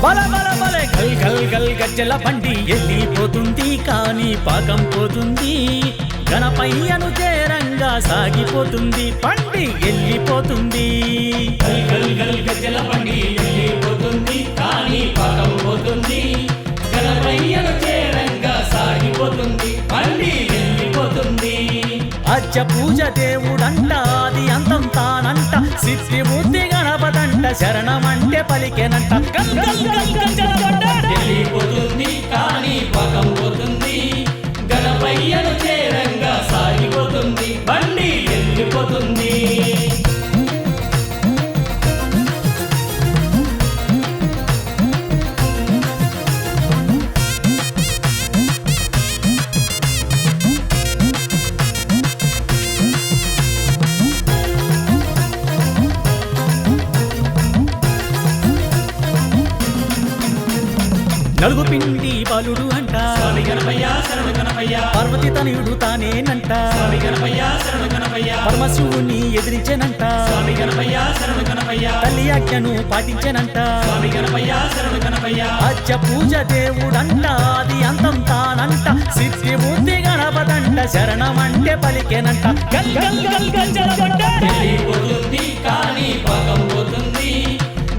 బల బల బల గల్ గల్ గల్ గజ్జల బండి వెళ్ళిపోతుంది కానీ పాకం పోతుంది గణపయ్యను చేరంగా సాగిపోతుంది బండి వెళ్ళిపోతుంది గల్ గల్ గల్ గజ్జల బండి వెళ్ళిపోతుంది కానీ పాకం పోతుంది గణపయ్యను చేరంగా సాగిపోతుంది బండి వెళ్ళిపోతుంది అచ్చ పూజ దేవుడంట అది అంతం తానంట సిద్ధి బుద్ధి గణపతంట శరణమంటే పలికెనంట గల్ గల్ గల్ గజ్జల బండి వెళ్ళిపోతుంది కానీ పాకం పోతుంది గణపయ్యను చేరంగా సాగిపోతుంది బండి వెళ్ళిపోతుంది నలుగు పిండి బాలుడు అంట స్వామి గణపయ్య శరణు గణపయ్య పార్వతి తనయుడు తానేనంట స్వామి గణపయ్య శరణు గణపయ్య పరమశివుని ఎదిరించెనంట స్వామి గణపయ్య శరణు గణపయ్య తల్లి ఆజ్ఞను పాటించెనంట స్వామి గణపయ్య శరణు గణపయ్య అచ్చ పూజ దేవుడంట అది అంతం తానంట సిద్ధి బుద్ధి గణపతంట శరణమంటే పలికెనంట గల్ గల్ గల్ గజ్జల బండి వెళ్ళిపోతుంది కానీ పాకం పోతుంది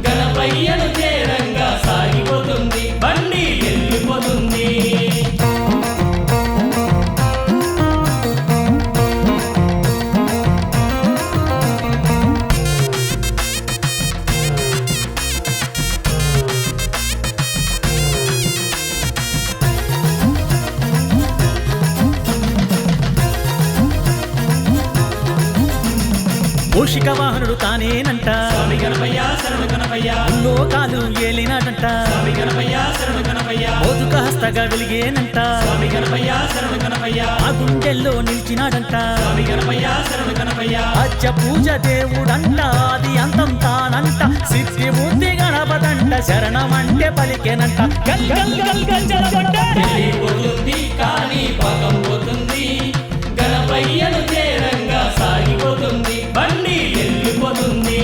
గణపయ్యను చేరంగా సాగిపోతుంది బండి వెళ్ళిపోతుంది పోషిక వాహనుడు తానేనంట స్వామి గణపయ్య శరణు గణపయ్య లోకాలు ఏలినాడంట స్వామి గణపయ్య శరణు గణపయ్య మోదుక హస్తగా వెలిగేనంట స్వామి గణపయ్య శరణు గణపయ్య ఆ గుండెల్లో నిలిచినాడంట స్వామి గణపయ్య శరణు గణపయ్య అచ్చ పూజ దేవుడంట అది అంతం తానంట సిద్ధి బుద్ధి గణపతంట శరణమంటే పలికెనంట గల్ గల్ గల్ గజ్జల బండి వెళ్ళిపోతుంది కానీ పాకం పోతుంది గణపయ్యను చేరంగా సాగిపోతుంది బండి వెళ్ళిపోతుంది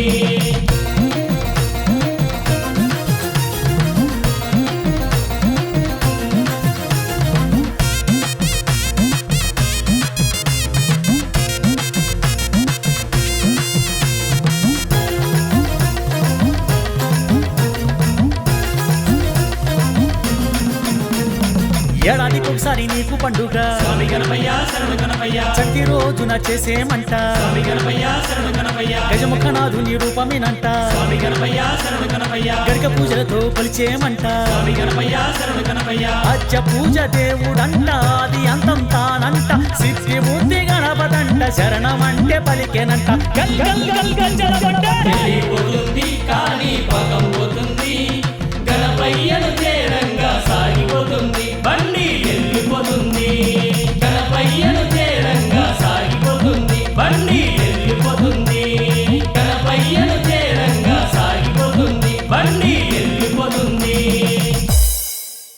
ఏడాదికి ఒకసారి నీకు పండుగ స్వామి గణపయ్య శరణు గణపయ్య చంటి రోజున చేసేమంట స్వామి గణపయ్య శరణు గణపయ్య గజముఖనాథుని రూపమేనంట స్వామి గణపయ్య శరణు గణపయ్య గరిక పూజలతో కొలిచేమంట స్వామి గణపయ్య శరణు గణపయ్య అచ్చ పూజ దేవుడంట అది అంతం తానంట సిద్ధి బుద్ధి గణపతంట శరణమంటే పలికెనంట గల్ గల్ గల్ గజ్జల బండి వెళ్ళిపోతుంది కానీ పాకం